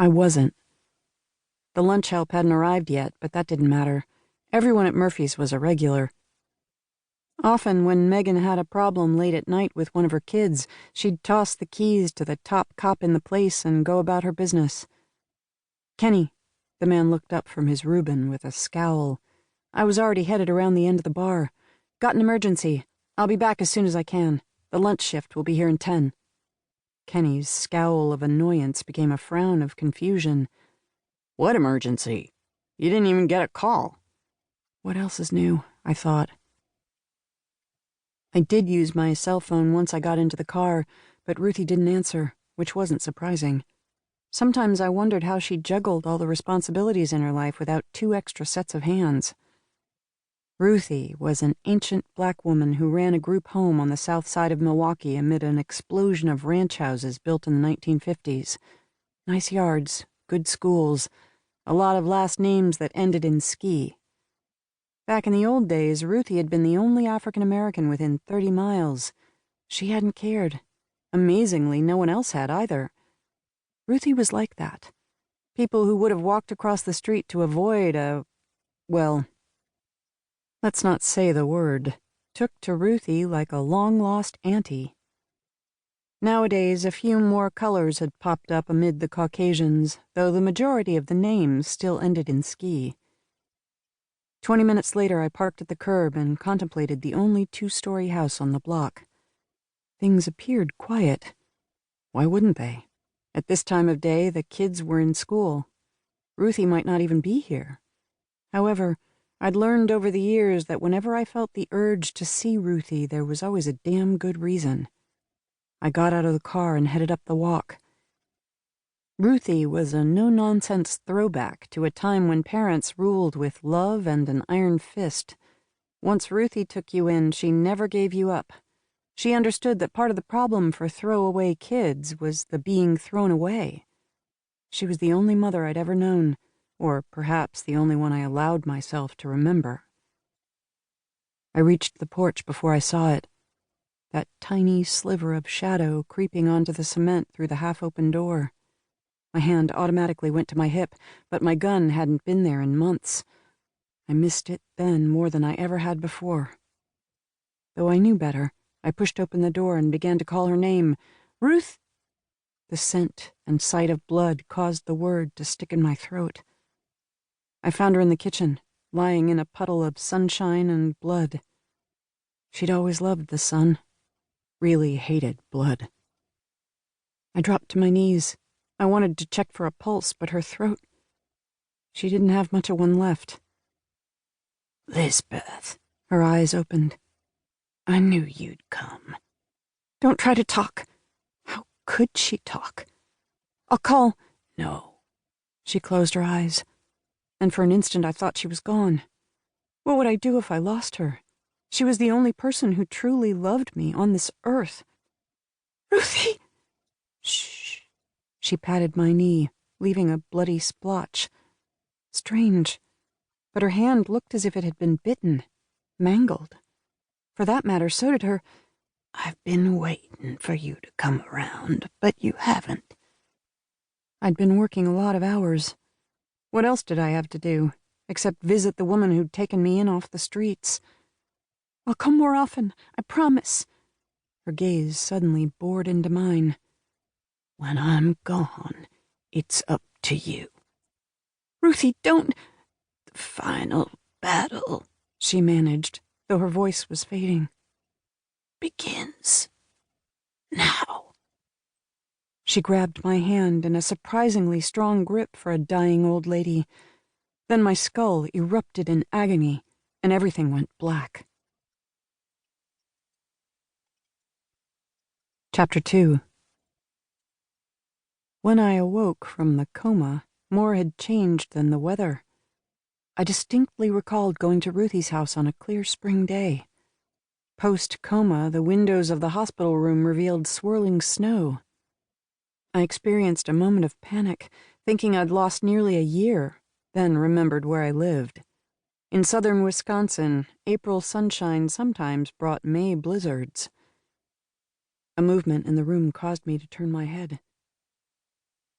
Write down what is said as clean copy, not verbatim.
I wasn't. The lunch help hadn't arrived yet, but that didn't matter. Everyone at Murphy's was a regular. Often, when Megan had a problem late at night with one of her kids, she'd toss the keys to the top cop in the place and go about her business. "Kenny," the man looked up from his Reuben with a scowl. I was already headed around the end of the bar. "Got an emergency. I'll be back as soon as I can. The lunch shift will be here in 10. Kenny's scowl of annoyance became a frown of confusion. "What emergency? You didn't even get a call." What else is new, I thought. I did use my cell phone once I got into the car, but Ruthie didn't answer, which wasn't surprising. Sometimes I wondered how she juggled all the responsibilities in her life without 2 extra sets of hands. Ruthie was an ancient black woman who ran a group home on the south side of Milwaukee amid an explosion of ranch houses built in the 1950s. Nice yards, good schools, a lot of last names that ended in ski. Back in the old days, Ruthie had been the only African American within 30 miles. She hadn't cared. Amazingly, no one else had either. Ruthie was like that. People who would have walked across the street to avoid well, let's not say the word, took to Ruthie like a long-lost auntie. Nowadays, a few more colors had popped up amid the Caucasians, though the majority of the names still ended in ski. 20 minutes later, I parked at the curb and contemplated the only 2-story house on the block. Things appeared quiet. Why wouldn't they? At this time of day, the kids were in school. Ruthie might not even be here. However, I'd learned over the years that whenever I felt the urge to see Ruthie, there was always a damn good reason. I got out of the car and headed up the walk. Ruthie was a no-nonsense throwback to a time when parents ruled with love and an iron fist. Once Ruthie took you in, she never gave you up. She understood that part of the problem for throwaway kids was the being thrown away. She was the only mother I'd ever known, or perhaps the only one I allowed myself to remember. I reached the porch before I saw it, that tiny sliver of shadow creeping onto the cement through the half-open door. My hand automatically went to my hip, but my gun hadn't been there in months. I missed it then more than I ever had before. Though I knew better, I pushed open the door and began to call her name. "Ruth!" The scent and sight of blood caused the word to stick in my throat. I found her in the kitchen, lying in a puddle of sunshine and blood. She'd always loved the sun, really hated blood. I dropped to my knees. I wanted to check for a pulse, but her throat... She didn't have much of one left. "Lisbeth," her eyes opened. "I knew you'd come." "Don't try to talk." How could she talk? "I'll call..." "No." She closed her eyes, and for an instant I thought she was gone. What would I do if I lost her? She was the only person who truly loved me on this earth. "Ruthie!" "Shh." She patted my knee, leaving a bloody splotch. Strange, but her hand looked as if it had been bitten, mangled. For that matter, so did her... "I've been waiting for you to come around, but you haven't." I'd been working a lot of hours. What else did I have to do, except visit the woman who'd taken me in off the streets? "I'll come more often, I promise." Her gaze suddenly bored into mine. "When I'm gone, it's up to you." "Ruthie, don't..." "The final battle," she managed, though her voice was fading, "begins now." She grabbed my hand in a surprisingly strong grip for a dying old lady. Then my skull erupted in agony, and everything went black. Chapter 2. When I awoke from the coma, more had changed than the weather. I distinctly recalled going to Ruthie's house on a clear spring day. Post-coma, the windows of the hospital room revealed swirling snow. I experienced a moment of panic, thinking I'd lost nearly a year, then remembered where I lived. In southern Wisconsin, April sunshine sometimes brought May blizzards. A movement in the room caused me to turn my head.